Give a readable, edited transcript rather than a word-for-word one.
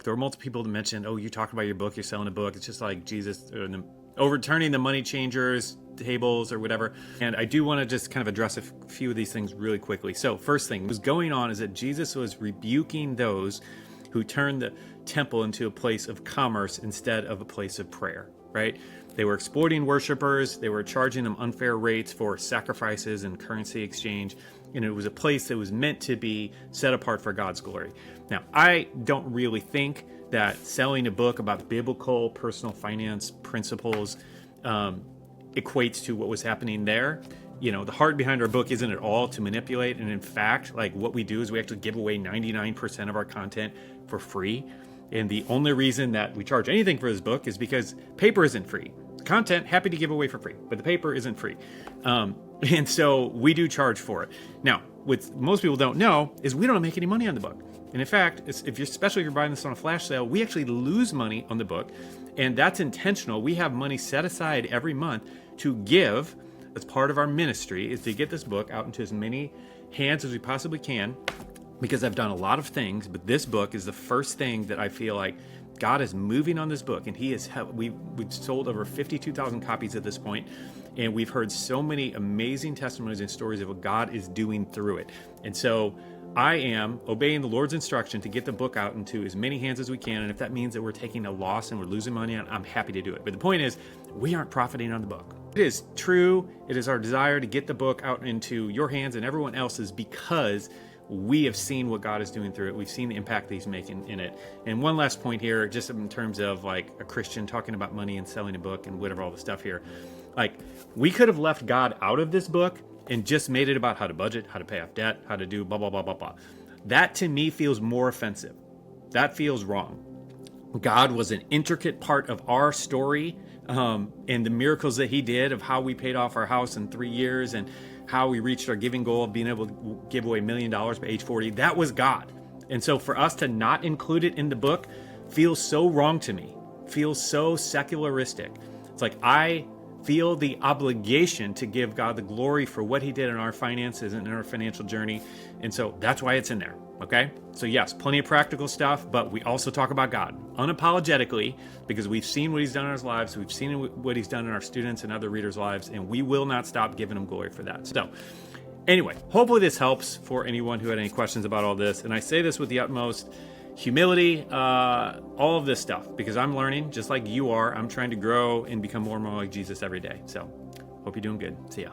there were multiple people that mentioned, oh, you talk about your book, you're selling a book. It's just like Jesus overturning the money changers tables or whatever. And I do want to just kind of address a few of these things really quickly. So first thing was going on is that Jesus was rebuking those who turned the temple into a place of commerce instead of a place of prayer, right? They were exploiting worshipers. They were charging them unfair rates for sacrifices and currency exchange. And it was a place that was meant to be set apart for God's glory. Now, I don't really think that selling a book about biblical personal finance principles equates to what was happening there. You know, the heart behind our book isn't at all to manipulate. And in fact, like what we do is we actually give away 99% of our content for free. And the only reason that we charge anything for this book is because paper isn't free. Content, happy to give away for free, but the paper isn't free. And so we do charge for it. Now, what most people don't know is we don't make any money on the book. And in fact, especially if you're buying this on a flash sale, we actually lose money on the book. And that's intentional. We have money set aside every month to give as part of our ministry, is to get this book out into as many hands as we possibly can, because I've done a lot of things, but this book is the first thing that I feel like God is moving on this book. And we've sold over 52,000 copies at this point, and we've heard so many amazing testimonies and stories of what God is doing through it. And so I am obeying the Lord's instruction to get the book out into as many hands as we can. And if that means that we're taking a loss and we're losing money on it, I'm happy to do it. But the point is, we aren't profiting on the book. It is true. It is our desire to get the book out into your hands and everyone else's, because we have seen what God is doing through it. We've seen the impact that he's making in it. And one last point here, just in terms of like a Christian talking about money and selling a book and whatever, all the stuff here. Like, we could have left God out of this book and just made it about how to budget, how to pay off debt, how to do blah, blah, blah, blah, blah. That to me feels more offensive. That feels wrong. God was an intricate part of our story, and the miracles that he did of how we paid off our house in 3 years and how we reached our giving goal of being able to give away $1 million by age 40. That was God. And so for us to not include it in the book feels so wrong to me, feels so secularistic. It's like I feel the obligation to give God the glory for what he did in our finances and in our financial journey. And so that's why it's in there. Okay. So yes, plenty of practical stuff, but we also talk about God unapologetically, because we've seen what he's done in our lives. We've seen what he's done in our students and other readers' lives, and we will not stop giving him glory for that. So anyway, hopefully this helps for anyone who had any questions about all this. And I say this with the utmost humility, all of this stuff, because I'm learning just like you are. I'm trying to grow and become more and more like Jesus every day. So hope you're doing good. See ya.